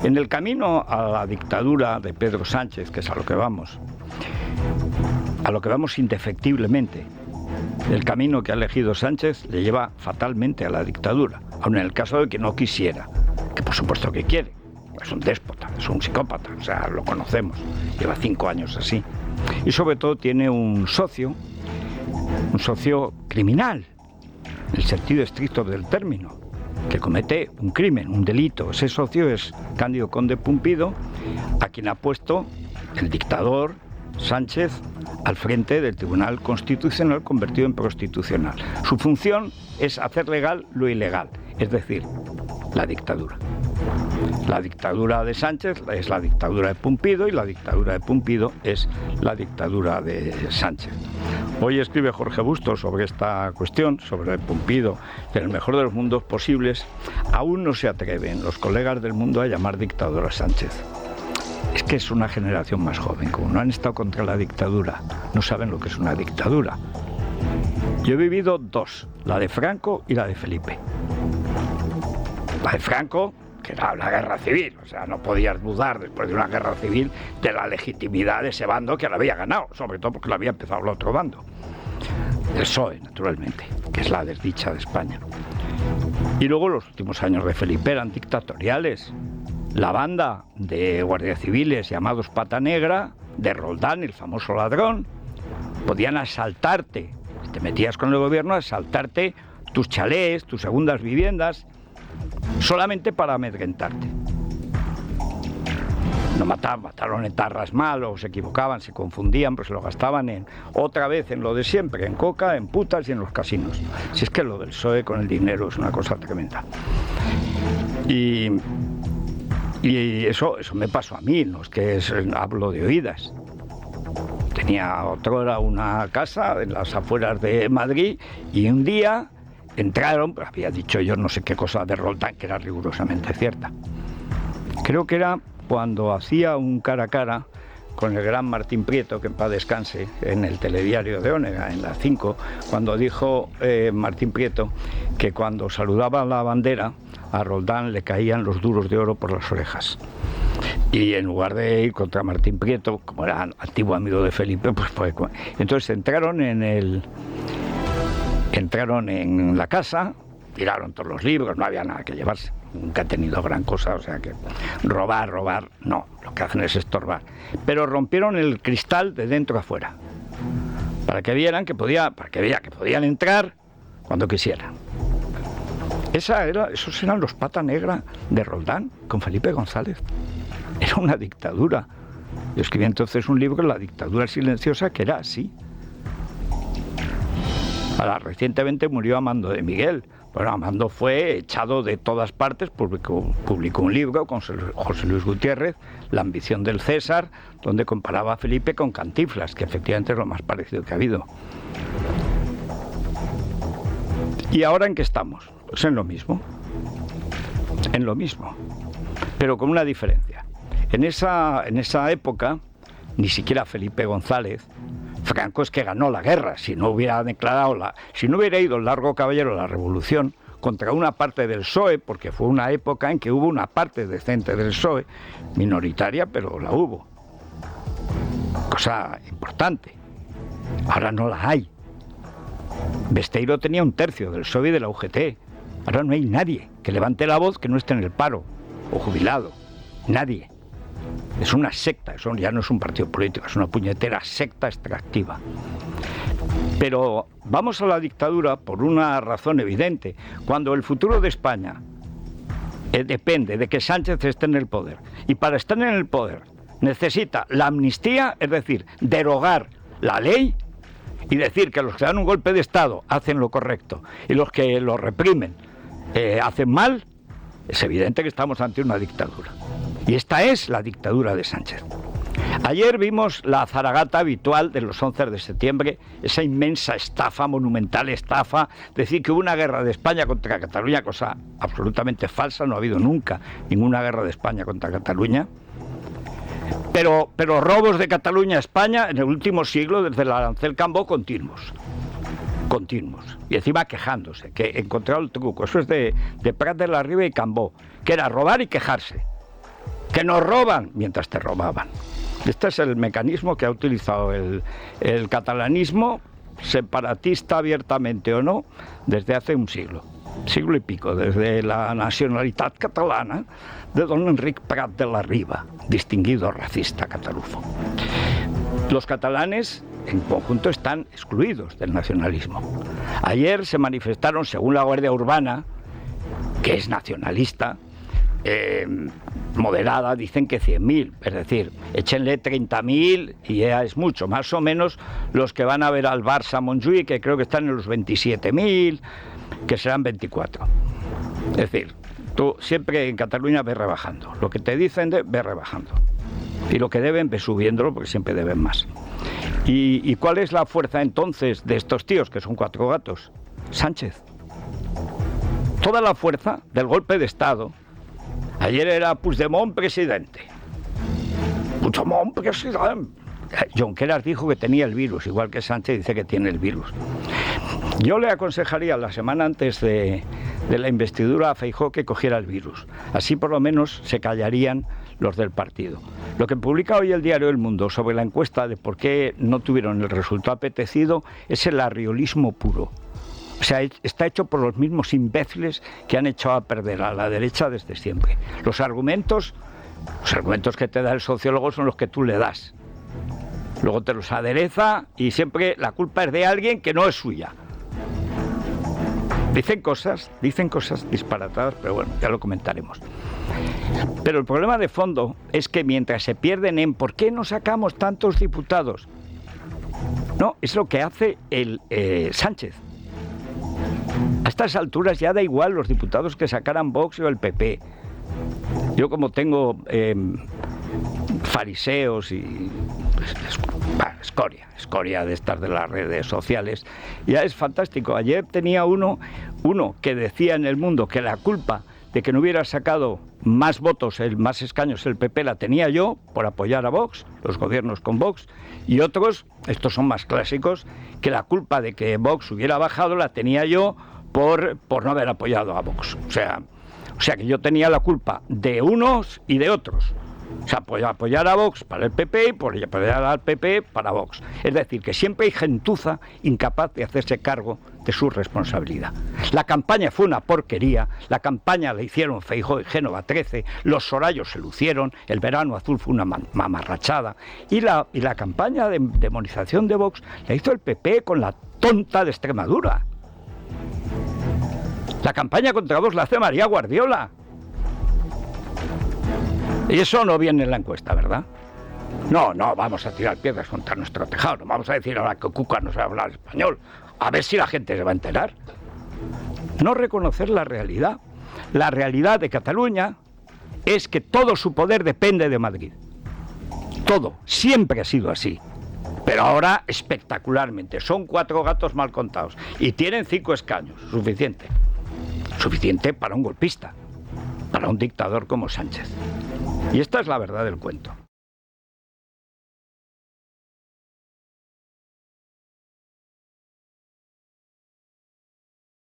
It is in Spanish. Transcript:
En el camino a la dictadura de Pedro Sánchez, que es a lo que vamos indefectiblemente, el camino que ha elegido Sánchez le lleva fatalmente a la dictadura, aun en el caso de que no quisiera, que por supuesto que quiere. Es un déspota, es un psicópata, o sea, lo conocemos, lleva 5 años así. Y sobre todo tiene un socio criminal, en el sentido estricto del término, que comete un crimen, un delito. Ese socio es Cándido Conde Pumpido, a quien ha puesto el dictador Sánchez al frente del Tribunal Constitucional convertido en prostitucional. Su función es hacer legal lo ilegal, es decir, la dictadura. La dictadura de Sánchez es la dictadura de Pumpido y la dictadura de Pumpido es la dictadura de Sánchez. Hoy escribe Jorge Bustos sobre esta cuestión, sobre Pumpido, en el mejor de los mundos posibles. Aún no se atreven los colegas del mundo a llamar dictador a Sánchez. Es que es una generación más joven, como no han estado contra la dictadura, no saben lo que es una dictadura. Yo he vivido 2, la de Franco y la de Felipe. La de Franco, que era la guerra civil, o sea, no podías dudar después de una guerra civil de la legitimidad de ese bando que la había ganado, sobre todo porque la había empezado el otro bando, el PSOE, naturalmente, que es la desdicha de España. Y luego los últimos años de Felipe eran dictatoriales. La banda de guardias civiles llamados Pata Negra, de Roldán, el famoso ladrón, podían asaltarte, si te metías con el gobierno, asaltarte tus chalés, tus segundas viviendas, solamente para amedrentarte. No mataron etarras mal, o se equivocaban, se confundían, pues se lo gastaban otra vez en lo de siempre, en coca, en putas y en los casinos. Si es que lo del PSOE con el dinero es una cosa tremenda. Y eso me pasó a mí, no es que hablo de oídas. Tenía otrora una casa en las afueras de Madrid y un día entraron, pues había dicho yo no sé qué cosa de Roldán, que era rigurosamente cierta. Creo que era cuando hacía un cara a cara con el gran Martín Prieto, que en paz descanse, en el telediario de Ónega, en la 5, cuando dijo Martín Prieto que cuando saludaba la bandera, a Roldán le caían los duros de oro por las orejas. Y en lugar de ir contra Martín Prieto, como era antiguo amigo de Felipe, pues fue... Entonces entraron en la casa, tiraron todos los libros, no había nada que llevarse. Nunca he tenido gran cosa, o sea que robar, no, lo que hacen es estorbar. Pero rompieron el cristal de dentro a afuera, para que vieran que podían entrar cuando quisieran. Esos eran los Pata Negra de Roldán, con Felipe González. Era una dictadura. Yo escribí entonces un libro, La dictadura silenciosa, que era así. Ahora, recientemente murió Amando de Miguel. Bueno, Amando fue echado de todas partes, publicó un libro con José Luis Gutiérrez, La ambición del César, donde comparaba a Felipe con Cantinflas, que efectivamente es lo más parecido que ha habido. ¿Y ahora en qué estamos? Pues en lo mismo, pero con una diferencia. En esa época, ni siquiera Felipe González, Franco es que ganó la guerra, si no hubiera ido el largo caballero de la revolución contra una parte del PSOE, porque fue una época en que hubo una parte decente del PSOE, minoritaria, pero la hubo. Cosa importante. Ahora no la hay. Besteiro tenía 1/3 del PSOE y de la UGT. Ahora no hay nadie que levante la voz que no esté en el paro o jubilado. Nadie. Es una secta, eso ya no es un partido político, es una puñetera secta extractiva. Pero vamos a la dictadura por una razón evidente. Cuando el futuro de España depende de que Sánchez esté en el poder, y para estar en el poder necesita la amnistía, es decir, derogar la ley y decir que los que dan un golpe de Estado hacen lo correcto y los que lo reprimen hacen mal, es evidente que estamos ante una dictadura. Y esta es la dictadura de Sánchez. Ayer vimos la zaragata habitual de los 11 de septiembre, esa inmensa estafa, monumental estafa, decir que hubo una guerra de España contra Cataluña, cosa absolutamente falsa, no ha habido nunca ninguna guerra de España contra Cataluña. Pero robos de Cataluña a España en el último siglo, desde el arancel Cambó, continuos. Y encima quejándose, que he encontrado el truco, eso es de Prat de la Riba y Cambó, que era robar y quejarse. Que nos roban mientras te robaban. Este es el mecanismo que ha utilizado el catalanismo, separatista abiertamente o no, desde hace un siglo y pico, desde la nacionalidad catalana de don Enric Prat de la Riba, distinguido racista catalufo. Los catalanes en conjunto están excluidos del nacionalismo. Ayer se manifestaron, según la Guardia Urbana, que es nacionalista, moderada, dicen que 100.000, es decir, échenle 30.000 y ya es mucho, más o menos los que van a ver al Barça a Montjuïc, que creo que están en los 27.000, que serán 24. Es decir, tú siempre en Cataluña ves rebajando, lo que te dicen ves rebajando, y lo que deben ves subiéndolo, porque siempre deben más. ¿Y cuál es la fuerza entonces de estos tíos, que son 4 gatos? Sánchez. Toda la fuerza del golpe de Estado. Ayer era Puigdemont presidente. Puigdemont presidente. Junqueras dijo que tenía el virus, igual que Sánchez dice que tiene el virus. Yo le aconsejaría la semana antes de la investidura a Feijóo que cogiera el virus. Así por lo menos se callarían los del partido. Lo que publica hoy el diario El Mundo sobre la encuesta de por qué no tuvieron el resultado apetecido es el arriolismo puro. O sea, está hecho por los mismos imbéciles que han echado a perder a la derecha desde siempre. Los argumentos que te da el sociólogo son los que tú le das. Luego te los adereza y siempre la culpa es de alguien que no es suya. Dicen cosas disparatadas, pero bueno, ya lo comentaremos. Pero el problema de fondo es que mientras se pierden en ¿por qué no sacamos tantos diputados? No, es lo que hace el Sánchez. A estas alturas ya da igual los diputados que sacaran Vox o el PP. Yo como tengo fariseos y escoria de estas de las redes sociales, ya es fantástico. Ayer tenía uno que decía en El Mundo que la culpa de que no hubiera sacado más votos, más escaños el PP la tenía yo por apoyar a Vox, los gobiernos con Vox, y otros, estos son más clásicos, que la culpa de que Vox hubiera bajado la tenía yo por no haber apoyado a Vox. O sea que yo tenía la culpa de unos y de otros. O sea, apoyar a Vox para el PP y por apoyar al PP para Vox. Es decir, que siempre hay gentuza incapaz de hacerse cargo de su responsabilidad. La campaña fue una porquería, la campaña la hicieron Feijóo y Génova 13, los Sorayos se lucieron, el verano azul fue una mamarrachada, y la campaña de demonización de Vox la hizo el PP con la tonta de Extremadura. La campaña contra Vox la hace María Guardiola. Y eso no viene en la encuesta, ¿verdad? No vamos a tirar piedras contra nuestro tejado, no vamos a decir ahora que Cuca no sabe hablar español, a ver si la gente se va a enterar. No reconocer la realidad. La realidad de Cataluña es que todo su poder depende de Madrid. Todo, siempre ha sido así. Pero ahora espectacularmente, son 4 gatos mal contados y tienen 5 escaños, suficiente. Suficiente para un golpista, para un dictador como Sánchez. Y esta es la verdad del cuento.